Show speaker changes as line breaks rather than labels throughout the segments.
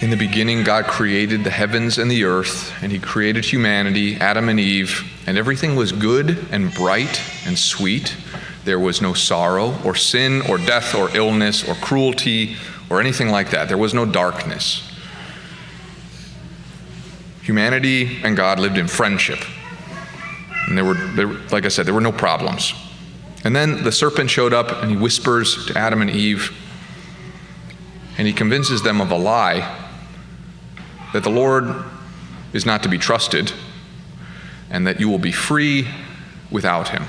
In the beginning, God created the heavens and the earth, and he created humanity, Adam and Eve, and everything was good and bright and sweet. There was no sorrow or sin or death or illness or cruelty or anything like that. There was no darkness. Humanity and God lived in friendship. And like I said, there were no problems. And then the serpent showed up and he whispers to Adam and Eve, and he convinces them of a lie, that the Lord is not to be trusted, and that you will be free without him.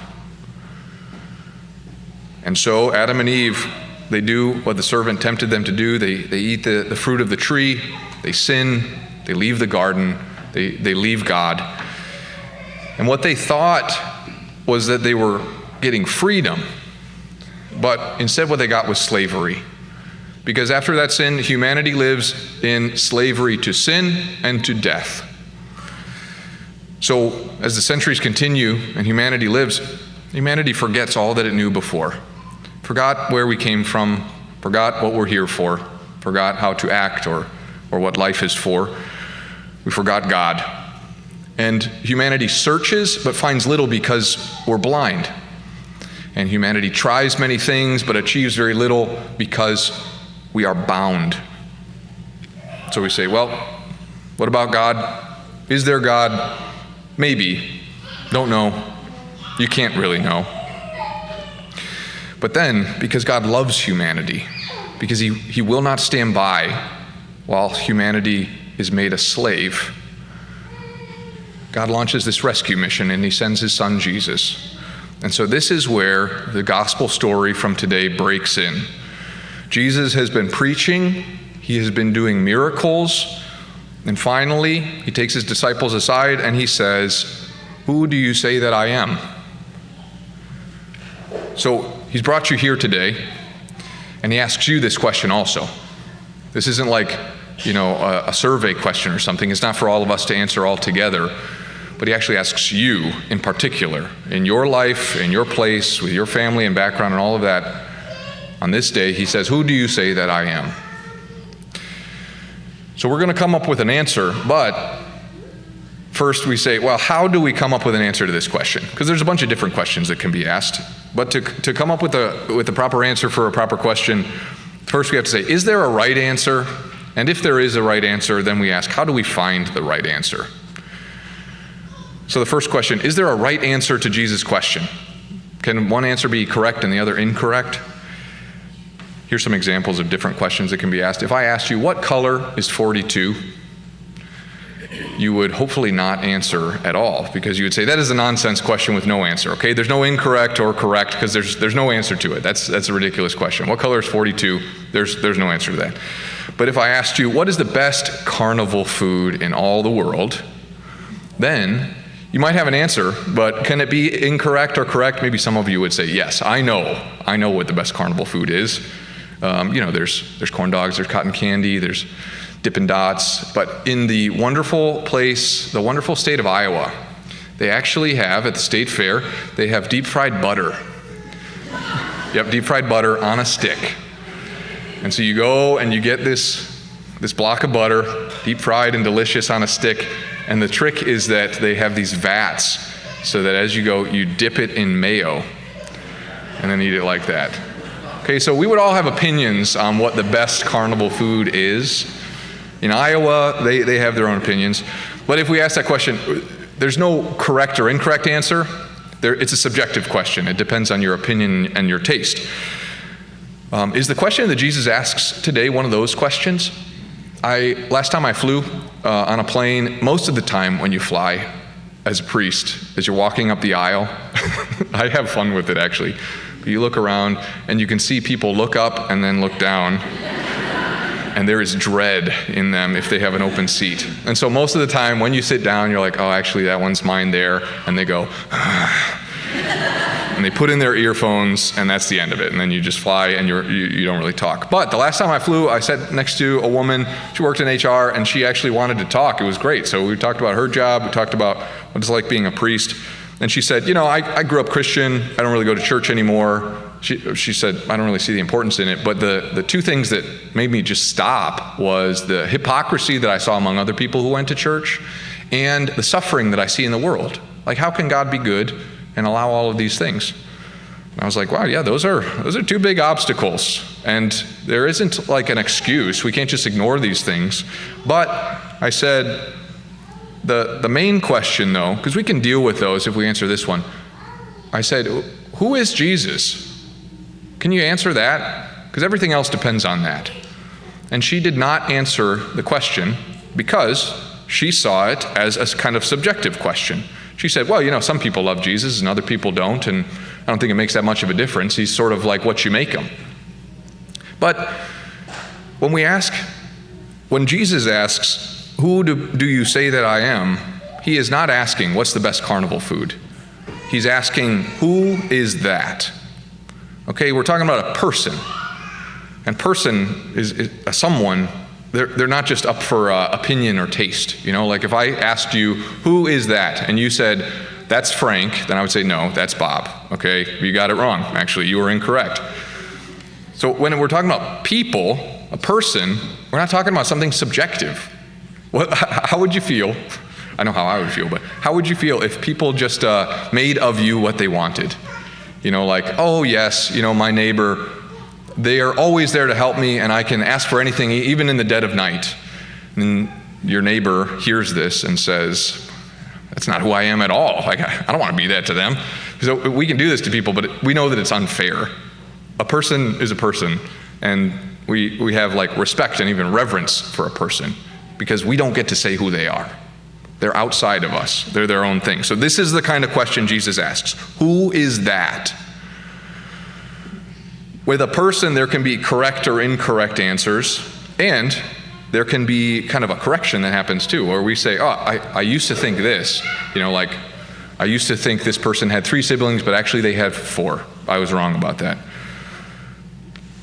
And so Adam and Eve, they do what the servant tempted them to do. They eat the fruit of the tree, they sin, they leave the garden, they leave God. And what they thought was that they were getting freedom, but instead what they got was slavery. Because after that sin, humanity lives in slavery to sin and to death. So as the centuries continue and humanity lives, humanity forgets all that it knew before. Forgot where we came from, forgot what we're here for, forgot how to act or what life is for. We forgot God. And humanity searches but finds little because we're blind. And humanity tries many things but achieves very little because we are bound. So we say, well, what about God? Is there God? Maybe. Don't know. You can't really know. But then, because God loves humanity, because he will not stand by while humanity is made a slave, God launches this rescue mission and he sends his son Jesus. And so this is where the gospel story from today breaks in. Jesus has been preaching, he has been doing miracles, and finally he takes his disciples aside and he says, "Who do you say that I am?" So he's brought you here today, and he asks you this question also. This isn't like, a survey question or something. It's not for all of us to answer all together, but he actually asks you in particular, in your life, in your place, with your family and background and all of that. On this day, he says, "Who do you say that I am?" So we're going to come up with an answer, but first we say, well, how do we come up with an answer to this question? Because there's a bunch of different questions that can be asked. But to come up with the proper answer for a proper question, first we have to say, is there a right answer? And if there is a right answer, then we ask, how do we find the right answer? So the first question, is there a right answer to Jesus' question? Can one answer be correct and the other incorrect? Here's some examples of different questions that can be asked. If I asked you, what color is 42? You would hopefully not answer at all, because you would say, that is a nonsense question with no answer, okay? There's no incorrect or correct, because there's no answer to it. That's a ridiculous question. What color is 42? There's no answer to that. But if I asked you, what is the best carnival food in all the world? Then you might have an answer, but can it be incorrect or correct? Maybe some of you would say, yes, I know what the best carnival food is. There's corn dogs, there's cotton candy, there's Dippin' Dots. But in the wonderful state of Iowa, they actually have, at the state fair, they have deep fried butter. Yep, deep fried butter on a stick. And so you go and you get this block of butter, deep fried and delicious on a stick. And the trick is that they have these vats so that as you go, you dip it in mayo and then eat it like that. Okay, so we would all have opinions on what the best carnival food is. In Iowa, they have their own opinions. But if we ask that question, there's no correct or incorrect answer. It's a subjective question. It depends on your opinion and your taste. Is the question that Jesus asks today one of those questions? Last time I flew on a plane, most of the time when you fly as a priest, as you're walking up the aisle, I have fun with it actually. You look around and you can see people look up and then look down. And there is dread in them if they have an open seat. And so most of the time when you sit down, you're like, oh, actually that one's mine there. And they go, and they put in their earphones and that's the end of it. And then you just fly and you don't really talk. But the last time I flew, I sat next to a woman, she worked in HR and she actually wanted to talk. It was great. So we talked about her job. We talked about what it's like being a priest. And she said, I grew up Christian. I don't really go to church anymore. she said, I don't really see the importance in it, but the two things that made me just stop was the hypocrisy that I saw among other people who went to church and the suffering that I see in the world. Like, how can God be good and allow all of these things? And I was like, wow, yeah, those are two big obstacles. And there isn't like an excuse. We can't just ignore these things. But I said, the main question though, because we can deal with those if we answer this one, I said, who is Jesus? Can you answer that? Because everything else depends on that. And she did not answer the question because she saw it as a kind of subjective question. She said, well, some people love Jesus and other people don't, and I don't think it makes that much of a difference. He's sort of like what you make him. But when Jesus asks, who do you say that I am? He is not asking, what's the best carnival food? He's asking, who is that? Okay, we're talking about a person. And person is someone, they're not just up for opinion or taste. Like if I asked you, who is that? And you said, that's Frank, then I would say, no, that's Bob. Okay, you got it wrong. Actually, you were incorrect. So when we're talking about people, a person, we're not talking about something subjective. How would you feel? I know how I would feel, but how would you feel if people just made of you what they wanted? Like, oh yes, my neighbor, they are always there to help me and I can ask for anything, even in the dead of night. And your neighbor hears this and says, that's not who I am at all. Like, I don't want to be that to them. So we can do this to people, but we know that it's unfair. A person is a person, and we have like respect and even reverence for a person because we don't get to say who they are. They're outside of us. They're their own thing. So this is the kind of question Jesus asks. Who is that? With a person, there can be correct or incorrect answers, and there can be kind of a correction that happens too, where we say, I used to think this. Like, I used to think this person had 3 siblings, but actually they had 4. I was wrong about that.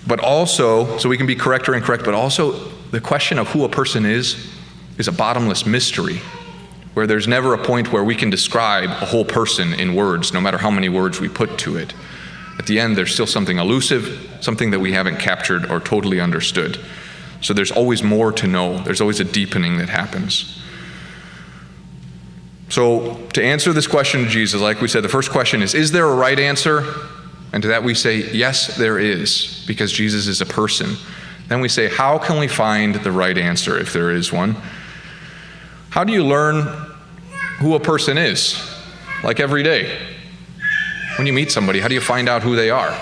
But also, so we can be correct or incorrect, but also the question of who a person is a bottomless mystery, where there's never a point where we can describe a whole person in words, no matter how many words we put to it. At the end, there's still something elusive, something that we haven't captured or totally understood. So there's always more to know. There's always a deepening that happens. So to answer this question to Jesus, like we said, the first question is there a right answer? And to that we say, yes, there is, because Jesus is a person. Then we say, how can we find the right answer if there is one? How do you learn who a person is? Like every day. When you meet somebody, how do you find out who they are?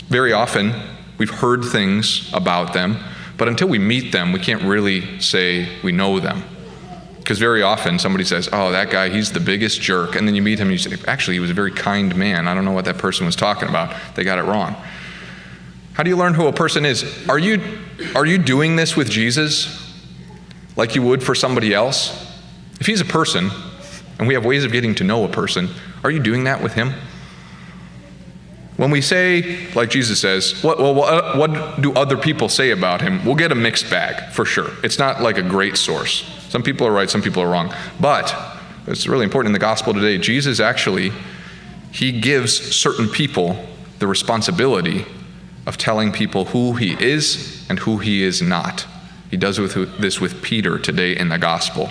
Very often, we've heard things about them, but until we meet them, we can't really say we know them. Because very often somebody says, oh, that guy, he's the biggest jerk. And then you meet him and you say, actually, he was a very kind man. I don't know what that person was talking about. They got it wrong. How do you learn who a person is? Are you doing this with Jesus like you would for somebody else? If he's a person, and we have ways of getting to know a person, are you doing that with him? When we say, like Jesus says, what do other people say about him? We'll get a mixed bag, for sure. It's not like a great source. Some people are right, some people are wrong. But it's really important in the gospel today. Jesus actually, he gives certain people the responsibility of telling people who he is and who he is not. He does this with Peter today in the gospel.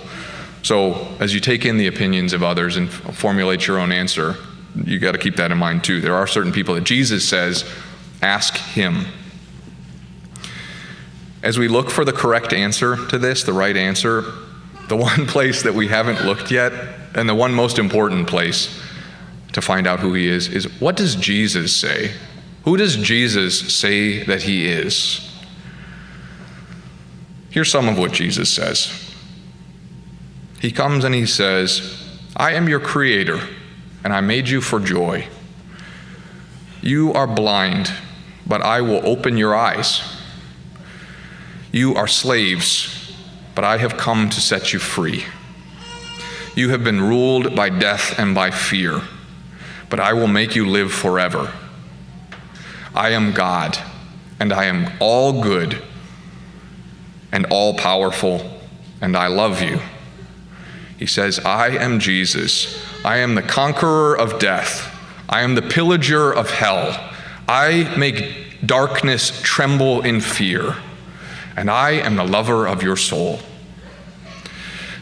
So as you take in the opinions of others and formulate your own answer, you got to keep that in mind too. There are certain people that Jesus says, ask him. As we look for the correct answer to this, the right answer, the one place that we haven't looked yet, and the one most important place to find out who he is what does Jesus say? Who does Jesus say that he is? Here's some of what Jesus says. He comes and he says, I am your creator, and I made you for joy. You are blind, but I will open your eyes. You are slaves, but I have come to set you free. You have been ruled by death and by fear, but I will make you live forever. I am God, and I am all good and all powerful, and I love you. He says, I am Jesus. I am the conqueror of death. I am the pillager of hell. I make darkness tremble in fear. And I am the lover of your soul.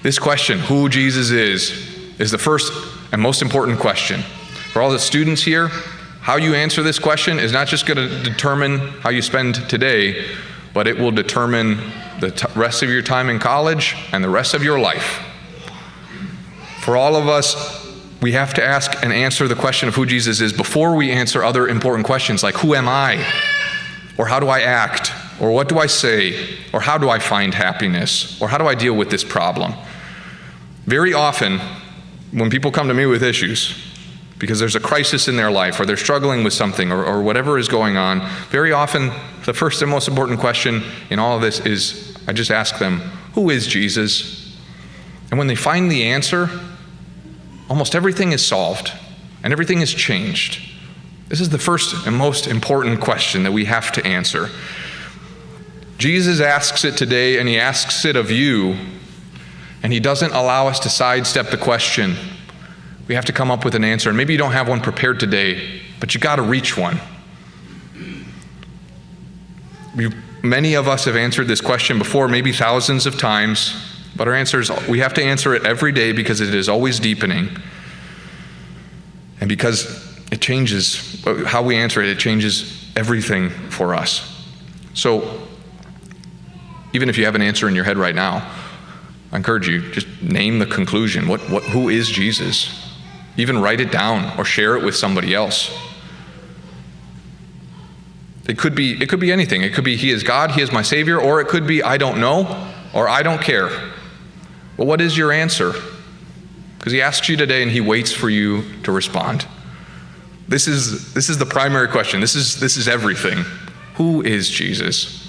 This question, who Jesus is the first and most important question. For all the students here, how you answer this question is not just going to determine how you spend today, but it will determine the rest of your time in college and the rest of your life. For all of us, we have to ask and answer the question of who Jesus is before we answer other important questions like, who am I? Or how do I act? Or what do I say? Or how do I find happiness? Or how do I deal with this problem? Very often, when people come to me with issues, because there's a crisis in their life, or they're struggling with something, or whatever is going on, very often, the first and most important question in all of this is, I just ask them, who is Jesus? And when they find the answer, almost everything is solved, and everything is changed. This is the first and most important question that we have to answer. Jesus asks it today, and he asks it of you, and he doesn't allow us to sidestep the question. We have to come up with an answer, and maybe you don't have one prepared today, but you got to reach one. Many of us have answered this question before, maybe thousands of times, but our answer is we have to answer it every day because it is always deepening. And because it changes how we answer it, it changes everything for us. So even if you have an answer in your head right now, I encourage you, just name the conclusion. Who is Jesus? Even write it down or share it with somebody else. It could be anything. It could be he is God, he is my Savior, or it could be I don't know, or I don't care. Well, what is your answer? Because he asks you today and he waits for you to respond. This is the primary question. This is everything. Who is Jesus?